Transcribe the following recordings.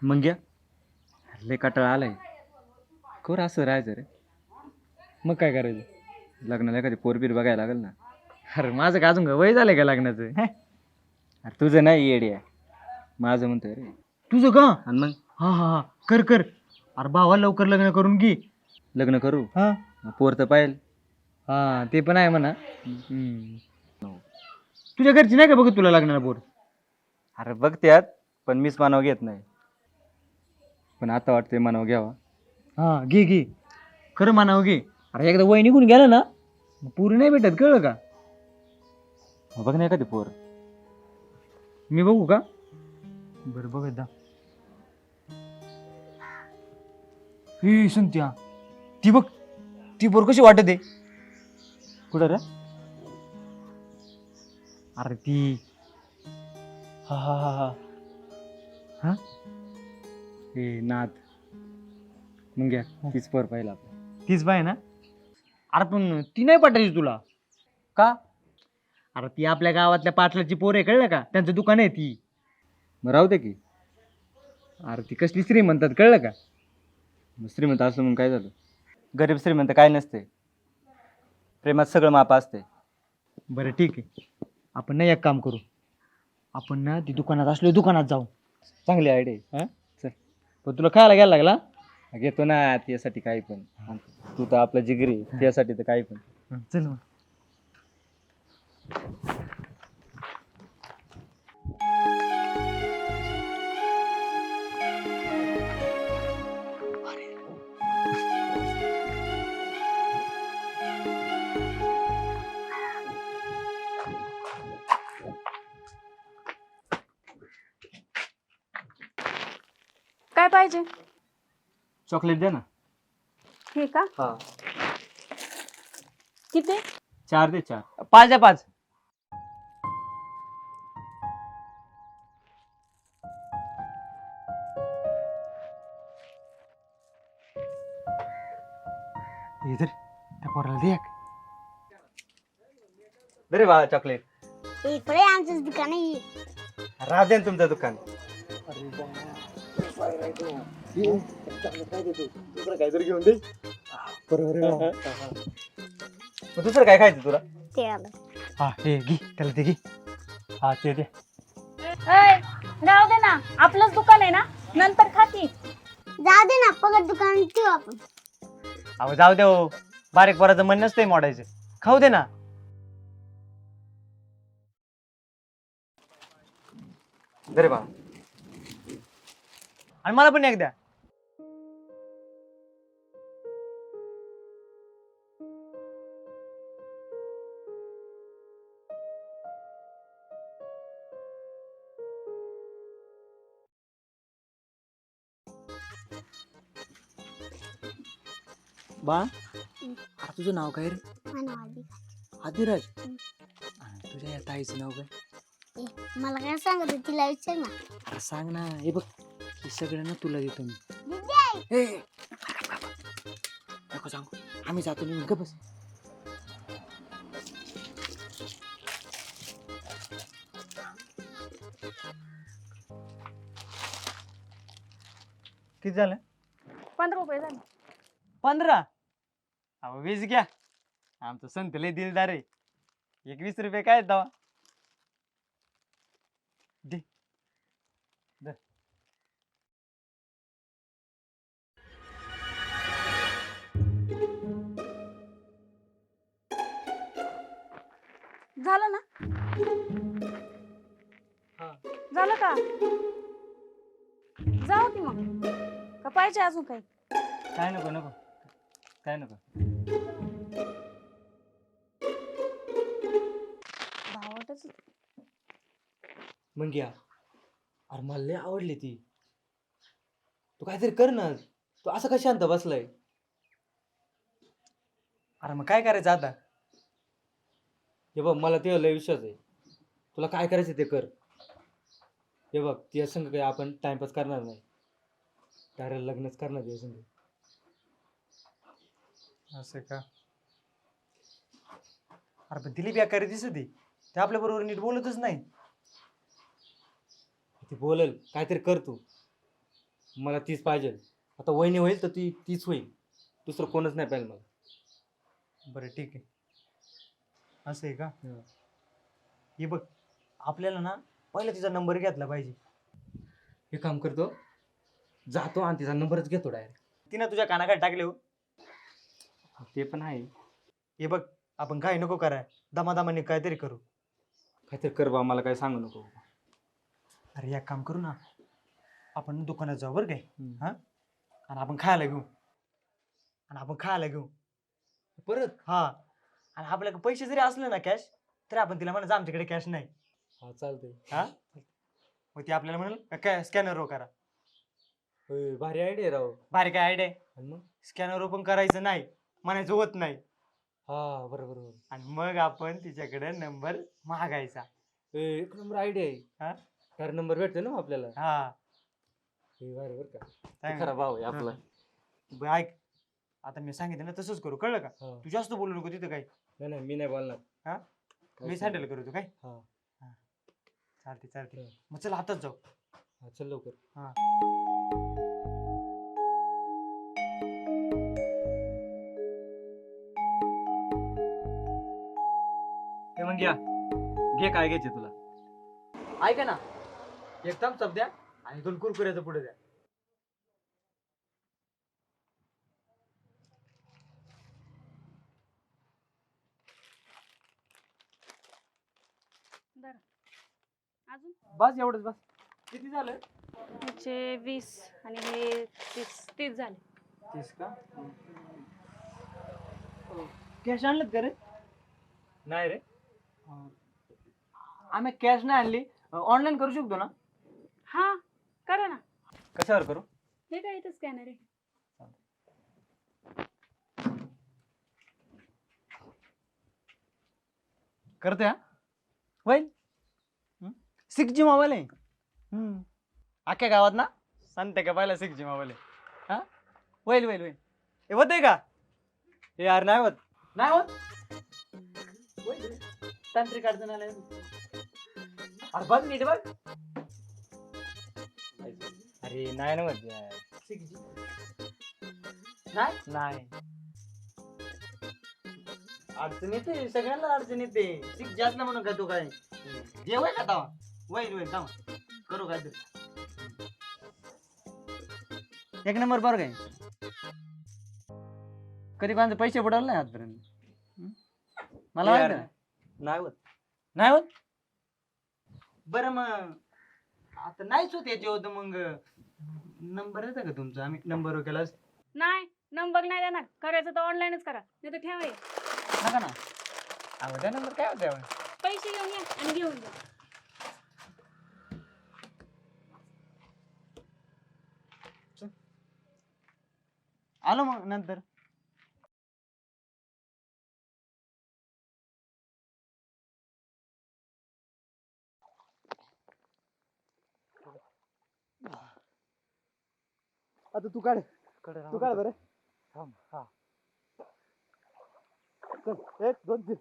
मग घ्या लय कटाळा आलाय. कर असं राहायचं रे. मग काय करायचं? लग्नाला एखादी पोरबीर बघायला लागेल ना. अरे माझं का अजून वय झालंय का लग्नाचं? अरे तुझं नाही येडी आहे, माझं म्हणतोय रे. तुझं का? आणि मग हा हा हा, कर कर. अरे भावा लवकर लग्न करून घे. लग्न करू, हा पोर तर पाहिजे. हा, ते पण आहे म्हणा. तुझ्या घरची नाही का बघत तुला लग्नाला पोर? अरे बघत्यात, पण मीच मानाव घेत नाही. पण आता वाटतंय मानाव घ्यावा. हा घे घे, खरं म्हणावं घे. अरे एकदा वय निघून गेलं ना, पुरी नाही भेटत, कळलं का? बघ ना एखादी पोर. मी बघू का? बरं बघत दा. हे संत्या, ती बघ, ती पोर कशी वाटत आहे? कुठं रे? अरे ती, हा हा हा हा हा, हे नाथ. मग घ्या तीच पोर पाहिला आपण. तीच बाय ना? अरे पण ती नाही पटायची तुला का? अरे ती आपल्या गावातल्या पाटलाची पोर आहे, कळलं का? त्यांचं दुकान आहे ती. मग राहू दे की. अरे ती कसली श्रीमंतात, कळलं का? मग श्रीमंत असलं म्हणून काय झालं? गरीब श्रीमंत काय नसते, प्रेमात सगळं माप असते. बरं ठीक आहे, आपण ना एक काम करू. आपण ना ती दुकानात असलो दुकानात जाऊ. चांगली आयडिया. हा चल. पण तुला खायला घ्यायला लागला? घेतो ना त्यासाठी काही पण. तू तर आपला जिगरी आहे, त्यासाठी तर काही पण. चल मग. काय पाहिजे? चॉकलेट द्या ना. हे का? हा, किती? 4 दे 4. 5 द्या 5. इधर त्या पोराला दे एक. दे बा चॉकलेट. इकडे आमचं दुकान आहे. राहू दे ना तुमचं दुकान. दुसरं काहीतरी घेऊन दे. मग दुसरं काय खायचं तुला? ते आलं. हा हे घे, त्याला ते घे. हा ते दे. राहू दे ना, आपलंच दुकान आहे ना, नंतर खा की. जाऊ दे ना, पगड दुकान ठेवू आपण. अहो जाऊ दे हो, बारीक पोराचं मन नसतंय मोडायचं. खाऊ दे ना. दे बा. आणि मला पण एक द्या. बा, अरे तुझं नाव काय रे? मानवादी. आदिराज. आणि तुझ्या या ताईचं नाव काय? मला काय सांगत होती, तिला विचार ना. अरे सांग ना. हे बघ, हे सगळं ना तुला देतो मी. दीदी, ए, नको सांगू, आम्ही जातो निघून. का बस. किती झालं? 15 रुपये झाले. 15. अहो 20 घ्या. आमचं संत लय दिलदार आहे. 21 रुपये काय दवा. दे. दे. झालं ना? हा. झालं का? जाऊ की मग. का पाहिजे अजून काही? काय नको नको, काय नको. भावटच. मग घ्या. अरे मला लय आवडली ती. तू काहीतरी कर ना. तू असं का शांत बसलाय? अरे मग काय करायचं आता? हे बघ, मला ते लय विश्वास आहे. तुला काय करायचं ते कर. हे बघ, ती संग काही आपण टाइमपास करणार नाही. डायरेक्ट लग्नच करणार त्या संग. असं का? अरे पण तिला बेकारी दिसत ती. ते आपल्या बरोबर नीट बोलतच नाही. ती बोलेल, काहीतरी कर तू. मला तीच पाहिजे. आता वहिनी होईल तर तीच होईल, दुसरं कोणच नाही पाहिजे मला. बरं ठीक आहे, असं आहे का? हं. हे बघ, आपल्याला ना पहिला तिचा नंबर घेतला पाहिजे. हे काम करतो, जातो आणि तिचा नंबरच घेतो डायरेक्ट. तिनं तुझ्या कानाखाली टाकले हो. ते पण आहे. हे बघ, आपण काय नको कराय, दमादमाने काहीतरी करू. काहीतरी कर बा, मला काय सांगू नको. अरे एक काम करू ना, आपण दुकानात जाऊ बरं काय, हम्म. हा, आणि आपण खायला घेऊ परत हा. आणि आपल्याकडे पैसे जरी असले ना कॅश, तरी आपण तिला म्हणायचं आमच्याकडे कॅश नाही. हा चालतंय. हा, मग ती आपल्याला म्हणेल काय स्कॅनर करा. होय, भारी आयडिया राव. भारी काय आयडिया आहे. आणि मग स्कॅनर पण करायचं नाही, म्हणायचं होत नाही. हा बरोबर बरोबर. आणि मग आपण तिच्याकडे नंबर मागायचा. एक नंबर आयडिया आहे. हा तर नंबर भेटतो ना आपल्याला. हा. हे भारी बरं का. काय खरा भाव आहे आपला. बरं, ऐक, आता मी सांगितलं ना तसंच करू, कळलं का? हा. तू जास्त बोलू नको तिथं काही. नाही नाही, मी नाही बोलणार. हा? काय मी सांगू? हँडल करू तू काय. हा चालते हा. मग चला आताच जाऊ. हा, चल लवकर. हा. ते मग घे काय घ्यायचे तुला. ऐका ना, एक थम्सअप द्या आणि 2 कुरकुऱ्याचं पुढे द्या. बरं अजून बस एवढंच बस. किती झालं? ह्याचे 20 आणि हे 30 झाले. 30 का? कॅश आणलं का रे? नाही रे. आम्ही कॅश नाही आणली, ऑनलाईन करू शकतो ना? हा करा ना. कशावर करू? हे काय इथं स्कॅनर आहे. करते हा, होईल. 6G मोबाईल आहे. अख्ख्या गावात ना सांगते का पहिला 6G मोबाईल आहे. हा, होईल. हे होत आहे का? हे यार नाही होत. नाही होत. तांत्रिक अडचण आल्या. अरे बघ नीट बघ. अरे नाही ना होत यार. 6G नाही नाही. अडचण येते, सगळ्यांना अडचण येते. 6G असला म्हणून काय तू काय जेवाय का तवा? होईल तवा करू काय तरी. एक नंबर बरं काय. कधी कोणाचे पैसे बुडवले नाही आजपर्यंत. मला यार, माहिती ना. नाही होत. नाही होत. बरं मग आता नाहीच होत याचे होतं, मग नंबर येतं का तुमचा? आम्ही नंबर केला नाही नंबर नाही देणार. करायचं तर ऑनलाईनच करा, नाही तर ठेवा हे. नका ना. अहो त्या नंबर काय होता? पैसे घेऊन या आणि घेऊन जा. आलो मग नंतर. आता तू काढ बरं. हा चल, 1 2 3.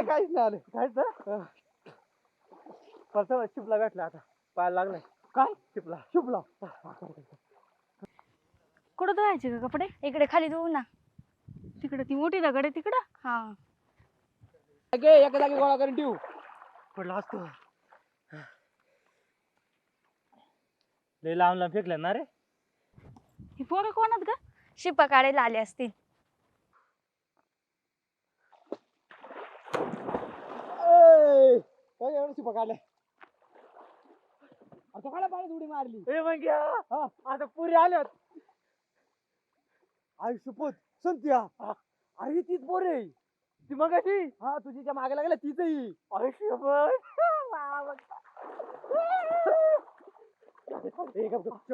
काहीच नाही आलं. काहीच शिपला गाठला, आता पायाला लागलाय. काय शिपला? कुठं धुवायचे का कपडे? इकडे खाली धुवू ना. तिकडे ती मोठी दगड आहे तिकडं. हा एका जागी गोळा करून ठेवू. पडला असतो. लय लांब फेकलं ना रे. ही पोरं कोणात ग? शिपा काढायला आले असतील. काय एवढं शिपा काढल्या? आता काढा पाण्यात उडी मारली. आता पुरी आल्यात. आई सुपोत संत्या. अरे तीच पोर आहे ती मगाशी. हा, तुझीच्या मागे लागला तीच आहे. अरे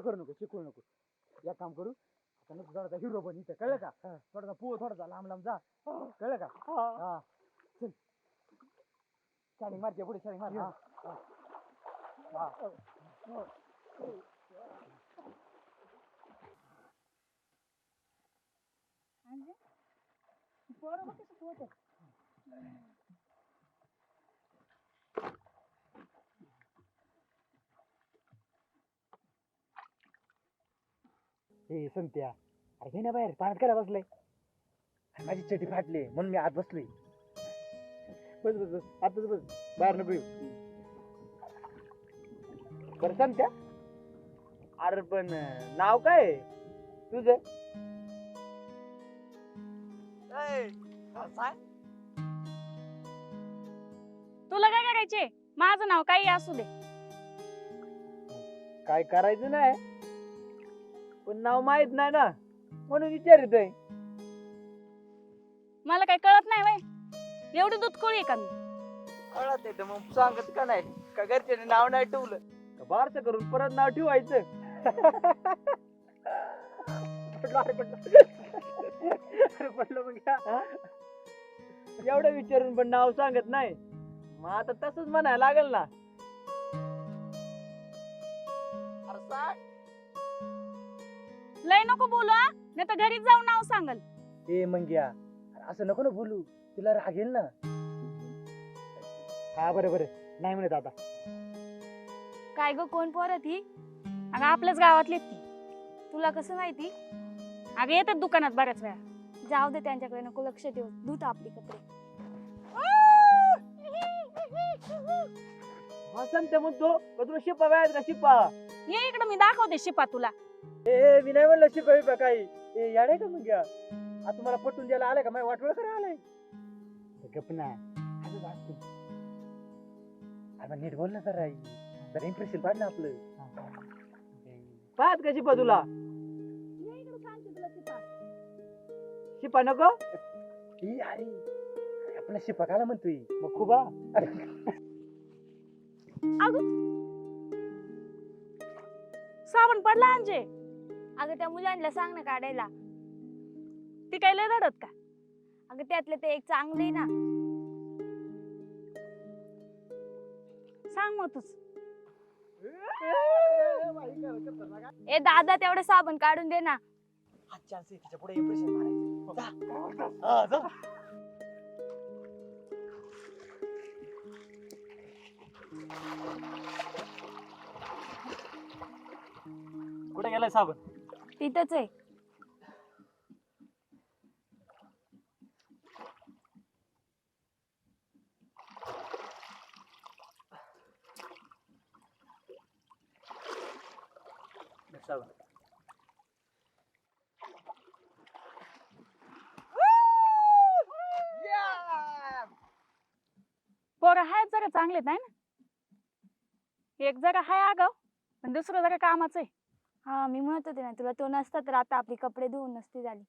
करू नको. या काम करू, आता थोडासा हिरो बन इथे, कळलं का? थोडासा लांब जा, कळलं का? हा चल, शाळी मारते पुढे, शाळी मार. ए संत्या, अरे घे ना बाहेर, पाण्यात काय बसलाय? अरे माझी चटी फाटली म्हणून मी आत बसलोय. बस बस बस, आतच बस, बाहेर नको येऊ. बरं संत्या, अरे पण नाव काय आहे तुझं? तुला काय करायचे? माझं नाव काही असू दे. काय करायचं नाही, पण नाव माहित नाही ना म्हणून विचारितोय. मला काही कळत नाही वय. एवढी दूधकोळी आहे का मी? कळत आहे तर मग सांगत का नाही? का घरच्याने नाव नाही ठेवलं का बारसं करून परत नाव ठेवायचं? पटलं मग हा? एवढं विचारून पण नाव सांगत नाही, मग आता तसंच म्हणायला लागल ना. अरे सांग. लय नको बोलू हा, नाही तर घरीच जाऊन नाव सांगल. ए मंग्या, असं नको ना बोलू, तिला रागेल ना. हा बरं बरं, नाही म्हणत आता. काय ग, कोण पोरं ती? अगं आपल्याच गावातली ती. तुला कसं माहिती? अगं येतात दुकानात बऱ्याच वेळा. जाऊ दे, त्यांच्याकडे नको लक्ष देऊ. धुत आपली कपडे. हा सांगते म्हणतो का तुला शिपा व्याज का शिपा? ये इकडं, मी दाखवते शिपा तुला. ए मी नाही म्हणलं शिपा बिपा काही. ए याडे का मंग्या, आता तुम्हाला पटून द्यायला आलाय का? माझ्या वाटवळ करा आलाय. गप ना, असं वाटतं. अरे नीट बोल ना जरा, जरा इम्प्रेशन पाड ना आपलं. पाहत का शिपा तुला? शिपा नको? ही आई आपला शिपा काला म्हणतोय मग खूबा. साबण पडला अंजे. अगं त्या मुलांना सांग ना काढायला. ती काय लय रडत का? अगं त्यातले ते एक चांगले आहे ना. सांग मग तूच. ए दादा, तेवढे साबण काढून दे ना. तिच्या पुढे इम्प्रेशन मारायचं. हा, जा. कुठे गेलाय साबण? तिथंच आहे. साबण. पोरं आहेत जरा चांगले नाही ना. एक जरा हाय आगाव, पण दुसरं जरा कामाचं आहे. हा, मी म्हणत होते ना तुला, तो नसता तर आता आपली कपडे धुवून नसती झाली.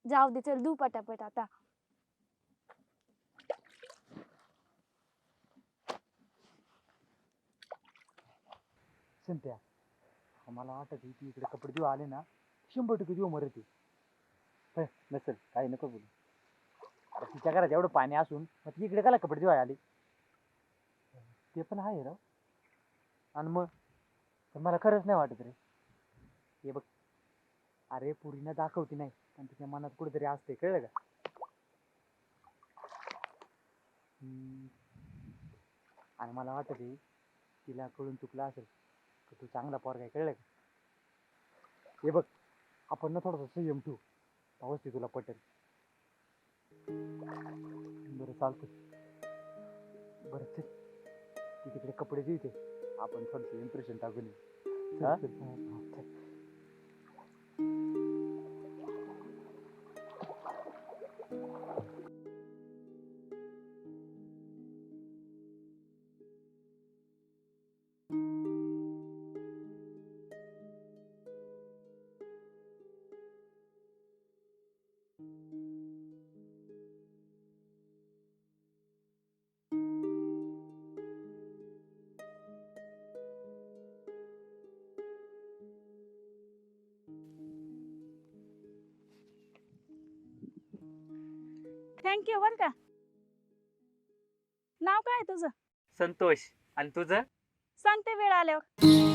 जाऊ दे, चल धू पटापट आता. संत्या, मला वाटत ती इकडे कपडे देऊ आले ना, 100% देऊ मरत ती. नसेल काही नको बोलू. अरे तिच्या घरात एवढं पाणी असून मग ती इकडे काला कपडे देऊ आली? ते पण आहे राव. आणि मग पण मला खरंच नाही वाटत रे. हे बघ, अरे पुरीनं दाखवती नाही पण तिच्या मनात कुठेतरी असते, कळलं का? आणि मला वाटत तिला कळून चुकलं असेल की तू चांगला पोरगा आहे, कळलं का? हे बघ, आपण ना थोडासा संयम ठेवू, पाऊस तुला पटेल. बरं चालतं. बरं चल, ती तिकडे कपडे देते, आपण थोडंसं इम्प्रेशन टाकून येऊ. हा? चल. थँक्यू बर का. नाव काय तुझं? संतोष. आणि तुझं? सांगते वेळ आल्यावर.